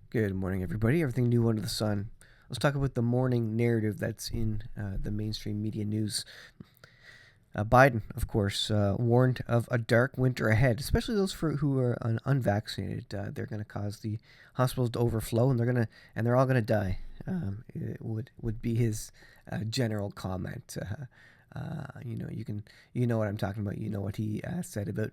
Good morning, everybody. Everything new under the sun. Let's talk about the morning narrative that's in the mainstream media news. Biden, of course, warned of a dark winter ahead, especially those who are unvaccinated. They're going to cause the hospitals to overflow, and they're all going to die. It would be his general comment. You know what I'm talking about. You know what he said about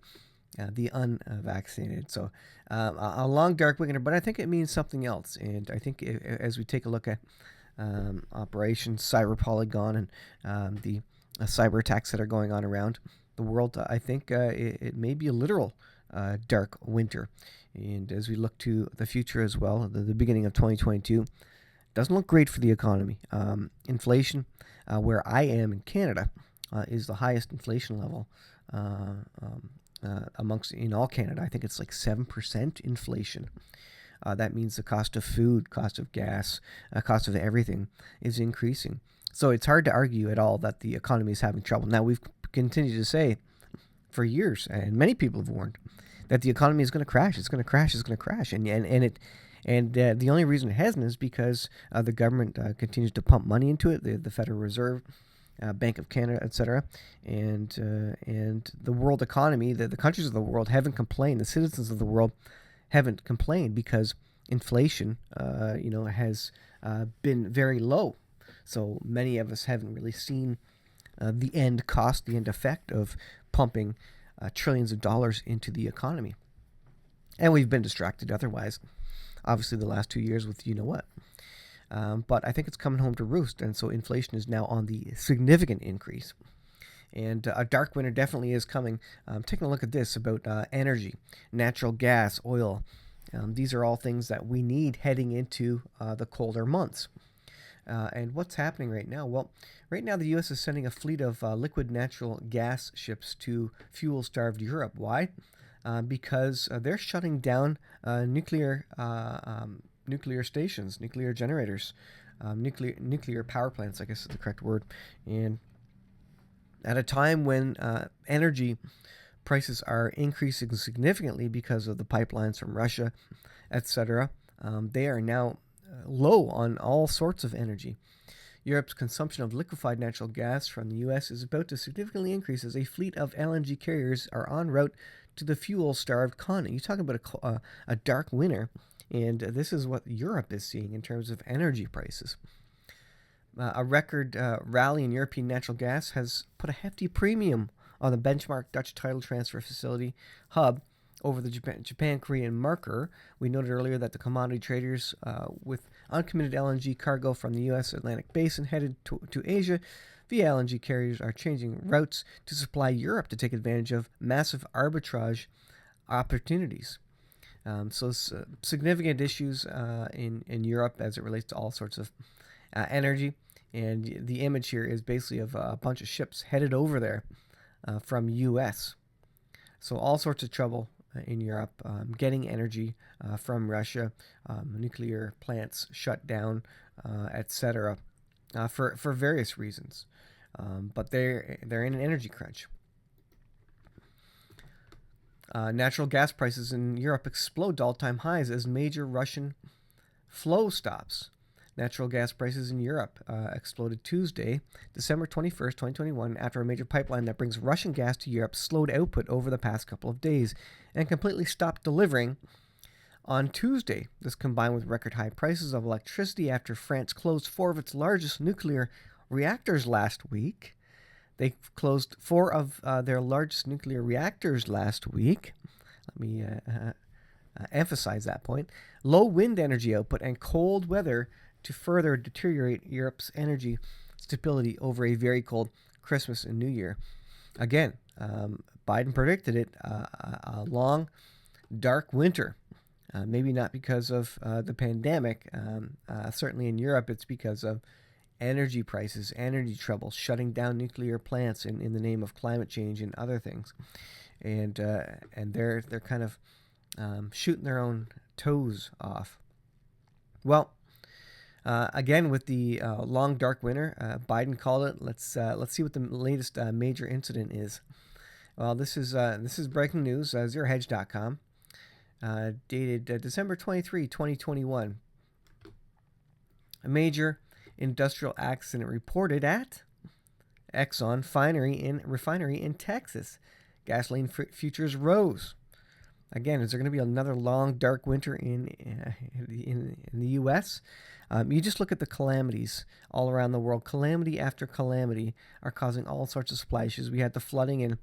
the unvaccinated. So a long dark winter, but I think it means something else. And I think as we take a look at Operation Cyber Polygon and the cyber attacks that are going on around the world, I think it may be a literal dark winter. And as we look to the future as well, the beginning of 2022 doesn't look great for the economy. Inflation, where I am in Canada, is the highest inflation level amongst in all Canada. I think it's like 7% inflation. That means the cost of food, cost of gas, cost of everything is increasing. So it's hard to argue at all that the economy is having trouble. Now, we've continued to say for years, and many people have warned, that the economy is going to crash. It's going to crash. It's going to crash. And the only reason it hasn't is because the government continues to pump money into it. The Federal Reserve, Bank of Canada, etc., and the world economy, the countries of the world haven't complained. The citizens of the world haven't complained because inflation, has been very low. So many of us haven't really seen the end cost, the end effect of pumping trillions of dollars into the economy. And we've been distracted otherwise, obviously, the last 2 years with you know what. But I think it's coming home to roost, and so inflation is now on the significant increase. And a dark winter definitely is coming. Taking a look at this about energy, natural gas, oil. These are all things that we need heading into the colder months. And what's happening right now? Well, right now the U.S. is sending a fleet of liquid natural gas ships to fuel-starved Europe. Why? Because they're shutting down nuclear stations, nuclear generators, nuclear power plants, I guess is the correct word. And at a time when energy prices are increasing significantly because of the pipelines from Russia, etc., they are now low on all sorts of energy. Europe's consumption of liquefied natural gas from the U.S. is about to significantly increase as a fleet of LNG carriers are en route to the fuel-starved continent. You talk about a dark winter, and this is what Europe is seeing in terms of energy prices. A record rally in European natural gas has put a hefty premium on the benchmark Dutch title transfer facility hub over the Japan-Korean marker. We noted earlier that the commodity traders with uncommitted LNG cargo from the U.S. Atlantic Basin headed to Asia via LNG carriers are changing routes to supply Europe to take advantage of massive arbitrage opportunities. So significant issues in Europe as it relates to all sorts of energy. And the image here is basically of a bunch of ships headed over there from U.S. So all sorts of trouble in Europe, getting energy from Russia, nuclear plants shut down, etc., for various reasons. But they're in an energy crunch. Natural gas prices in Europe explode to all-time highs as major Russian flow stops. Natural gas prices in Europe exploded Tuesday, December 21st, 2021, after a major pipeline that brings Russian gas to Europe slowed output over the past couple of days and completely stopped delivering on Tuesday. This combined with record high prices of electricity after France closed 4 of its largest nuclear reactors last week. They closed 4 of their largest nuclear reactors last week. Let me emphasize that point. Low wind energy output and cold weather to further deteriorate Europe's energy stability over a very cold Christmas and New Year. Again, Biden predicted it, a long, dark winter. Maybe not because of the pandemic. Certainly in Europe, it's because of energy prices, energy trouble, shutting down nuclear plants in the name of climate change and other things. And they're kind of shooting their own toes off. Well, again, with the long dark winter, Biden called it. Let's see what the latest major incident is. Well, this is breaking news. ZeroHedge.com. dated December 23, 2021. A major industrial accident reported at Exxon refinery in Texas. Gasoline futures rose. Again, is there going to be another long, dark winter in the U.S.? You just look at the calamities all around the world. Calamity after calamity are causing all sorts of supply issues. We had the flooding in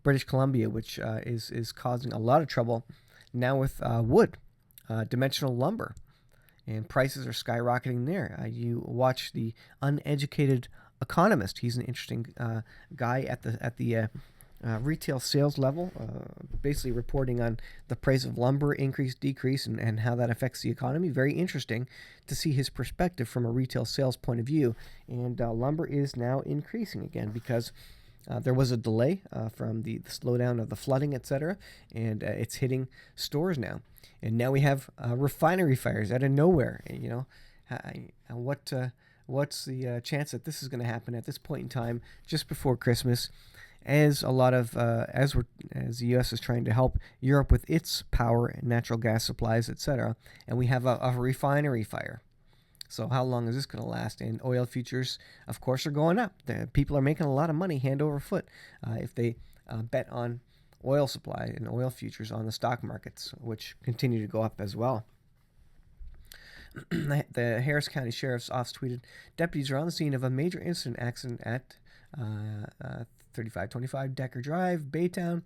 British Columbia, which is causing a lot of trouble now with wood, dimensional lumber, and prices are skyrocketing there. You watch the Uneducated Economist. He's an interesting guy at the retail sales level, basically reporting on the price of lumber increase, decrease, and how that affects the economy. Very interesting to see his perspective from a retail sales point of view. And lumber is now increasing again because there was a delay from the slowdown of the flooding, etc., and it's hitting stores now. And now we have refinery fires out of nowhere. And, you know, what's the chance that this is going to happen at this point in time, just before Christmas? As a lot of as the U.S. is trying to help Europe with its power and natural gas supplies, etc., and we have a refinery fire. So how long is this going to last? And oil futures, of course, are going up. People are making a lot of money hand over foot if they bet on oil supply and oil futures on the stock markets, which continue to go up as well. The Harris County Sheriff's Office tweeted, deputies are on the scene of a major accident at 3525 Decker Drive, Baytown,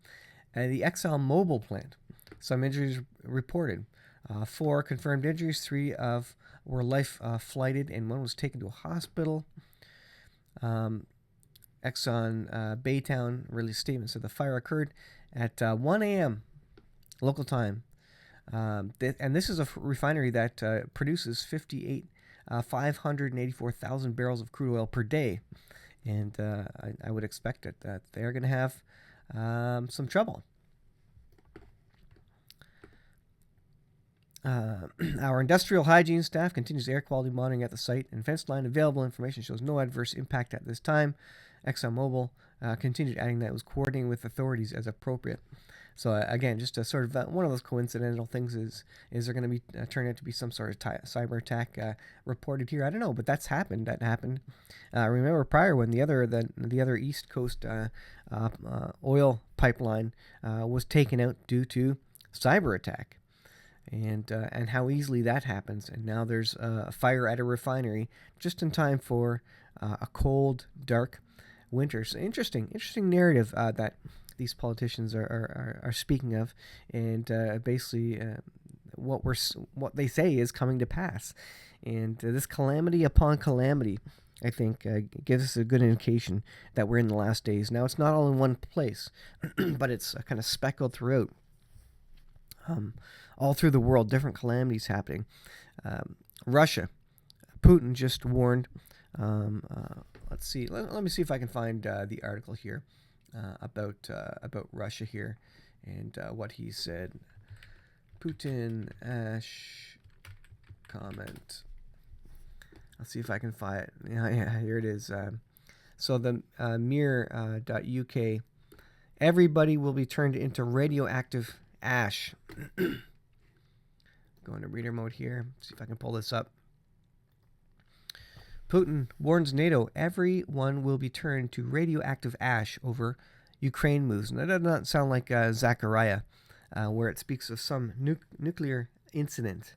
and the Exxon Mobil plant. Some injuries reported. 4 confirmed injuries, 3 were life flighted, and 1 was taken to a hospital. Exxon Baytown released statements that the fire occurred at 1 a.m. local time. And this is a refinery that produces 584,000 barrels of crude oil per day. And I would expect that they're going to have some trouble. Our industrial hygiene staff continues air quality monitoring at the site, and fence line available information shows no adverse impact at this time. ExxonMobil continued adding that it was coordinating with authorities as appropriate. So again, just a sort of one of those coincidental things is there going to be turn out to be some sort of cyber attack reported here? I don't know, but that's happened. That happened. Remember prior when the other East Coast oil pipeline was taken out due to cyber attack, and how easily that happens. And now there's a fire at a refinery just in time for a cold, dark winter. So interesting narrative that these politicians are speaking of, and basically what they say is coming to pass. And this calamity upon calamity, I think, gives us a good indication that we're in the last days. Now, it's not all in one place, but it's kind of speckled throughout, all through the world, different calamities happening. Russia, Putin just warned. Let's see. Let me see if I can find the article here. About Russia here and what he said. Putin Ash comment. I'll see if I can find it. Yeah, here it is. So the mirror.uk, everybody will be turned into radioactive ash. Go into reader mode here. See if I can pull this up. Putin warns NATO everyone will be turned to radioactive ash over Ukraine moves. And that does not sound like Zechariah, where it speaks of some nuclear incident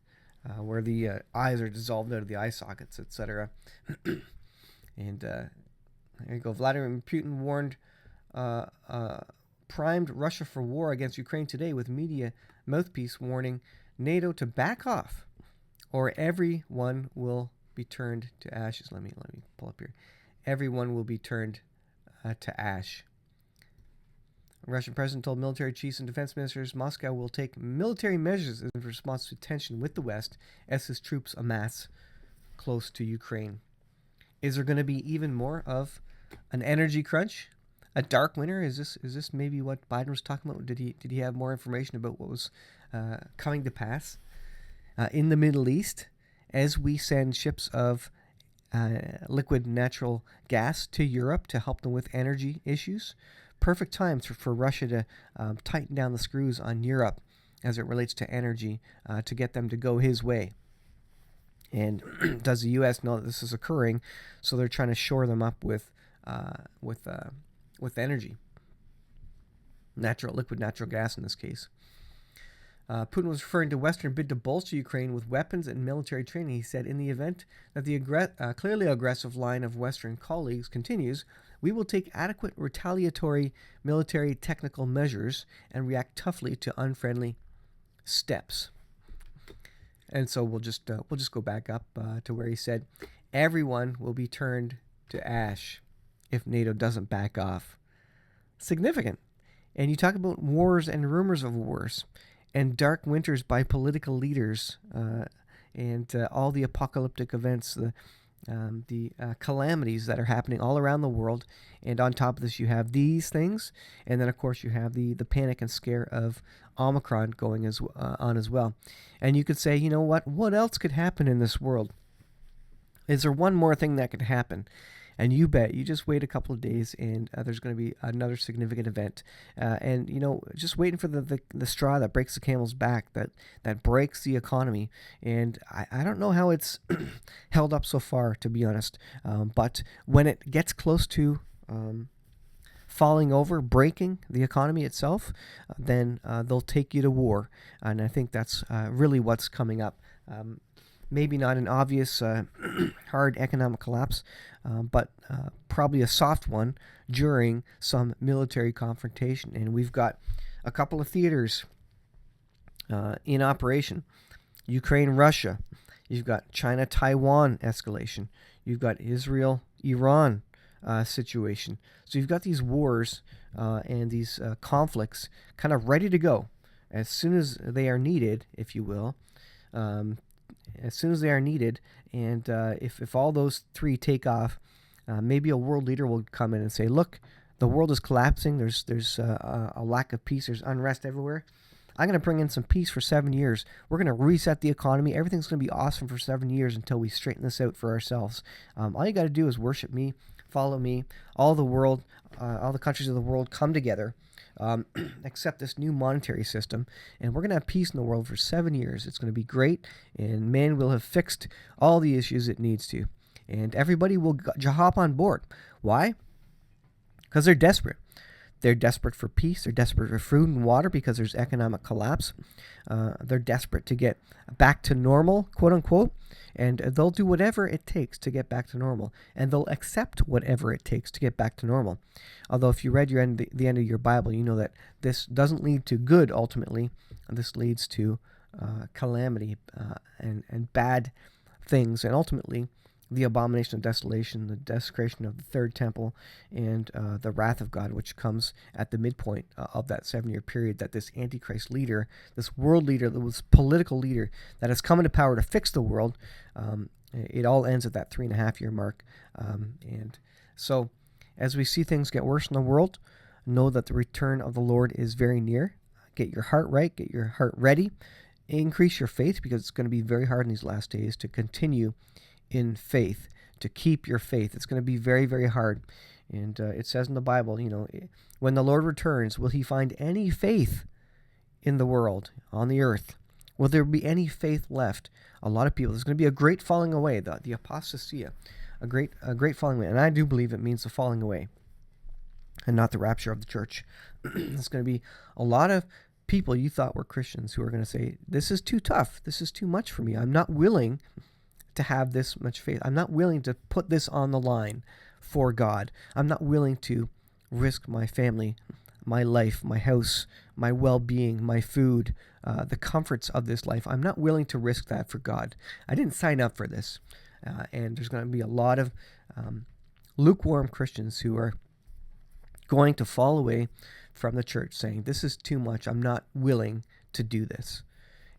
where the eyes are dissolved out of the eye sockets, etc. And there you go. Vladimir Putin primed Russia for war against Ukraine today with media mouthpiece warning NATO to back off or everyone will be turned to ashes. Let me pull up here. Everyone will be turned to ash. Russian president told military chiefs and defense ministers Moscow will take military measures in response to tension with the West as his troops amass close to Ukraine. Is there going to be even more of an energy crunch? A dark winter? Is this maybe what Biden was talking about? Did he have more information about what was coming to pass in the Middle East as we send ships of liquid natural gas to Europe to help them with energy issues? Perfect time for Russia to tighten down the screws on Europe as it relates to energy to get them to go his way. And does the U.S. know that this is occurring? So they're trying to shore them up with energy, liquid natural gas in this case. Putin was referring to Western bid to bolster Ukraine with weapons and military training. He said, in the event that the clearly aggressive line of Western colleagues continues, we will take adequate retaliatory military technical measures and react toughly to unfriendly steps. And so we'll just go back up to where he said, everyone will be turned to ash if NATO doesn't back off. Significant. And you talk about wars and rumors of wars and dark winters by political leaders and all the apocalyptic events, the calamities that are happening all around the world. And on top of this, you have these things. And then, of course, you have the panic and scare of Omicron going on as well. And you could say, you know what else could happen in this world? Is there one more thing that could happen? And you bet, you just wait a couple of days and there's going to be another significant event. And, just waiting for the straw that breaks the camel's back, that breaks the economy. And I don't know how it's held up so far, to be honest. But when it gets close to falling over, breaking the economy itself, then they'll take you to war. And I think that's really what's coming up. Maybe not an obvious hard economic collapse, but probably a soft one during some military confrontation. And we've got a couple of theaters in operation. Ukraine, Russia. You've got China-Taiwan escalation. You've got Israel-Iran situation. So you've got these wars and these conflicts kind of ready to go as soon as they are needed, if you will. As soon as they are needed, and if all those three take off, maybe a world leader will come in and say, look, the world is collapsing, there's a lack of peace, there's unrest everywhere. I'm going to bring in some peace for 7 years. We're going to reset the economy. Everything's going to be awesome for 7 years until we straighten this out for ourselves. All you got to do is worship me, follow me. All the countries of the world come together, accept this new monetary system, and we're going to have peace in the world for 7 years. It's going to be great, and man will have fixed all the issues it needs to. And everybody will hop on board. Why? Because they're desperate. They're desperate for peace. They're desperate for food and water because there's economic collapse. They're desperate to get back to normal, quote unquote, and they'll do whatever it takes to get back to normal. And they'll accept whatever it takes to get back to normal. Although if you read the end of your Bible, you know that this doesn't lead to good ultimately. This leads to calamity and bad things, and ultimately the abomination of desolation, the desecration of the third temple, and the wrath of God, which comes at the midpoint of that 7-year period that this Antichrist leader, this world leader, this political leader that has come into power to fix the world, it all ends at that 3.5-year mark. And so as we see things get worse in the world, know that the return of the Lord is very near. Get your heart right, get your heart ready, increase your faith, because it's going to be very hard in these last days to continue in faith, to keep your faith. It's going to be very, very hard. And it says in the Bible, when the Lord returns, will he find any faith in the world, on the earth? Will there be any faith left? A lot of people. There's going to be a great falling away, the apostasia, a great falling away. And I do believe it means the falling away and not the rapture of the church. It's going to be a lot of people you thought were Christians who are going to say, this is too tough. This is too much for me. I'm not willing to have this much faith. I'm not willing to put this on the line for God. I'm not willing to risk my family, my life, my house, my well-being, my food, the comforts of this life. I'm not willing to risk that for God. I didn't sign up for this. And there's going to be a lot of lukewarm Christians who are going to fall away from the church saying, this is too much. I'm not willing to do this.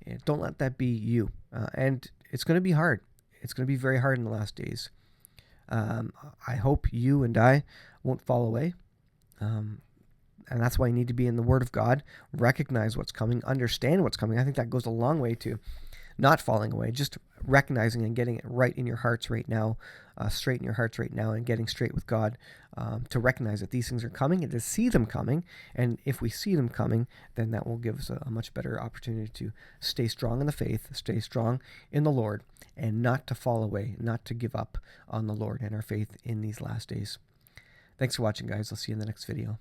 And don't let that be you. And it's going to be hard. It's going to be very hard in the last days. I hope you and I won't fall away. And that's why you need to be in the Word of God, recognize what's coming, understand what's coming. I think that goes a long way to not falling away, just recognizing and getting it right in your hearts right now, straight in your hearts right now, and getting straight with God, to recognize that these things are coming and to see them coming. And if we see them coming, then that will give us a much better opportunity to stay strong in the faith, stay strong in the Lord, and not to fall away, not to give up on the Lord and our faith in these last days. Thanks for watching, guys. I'll see you in the next video.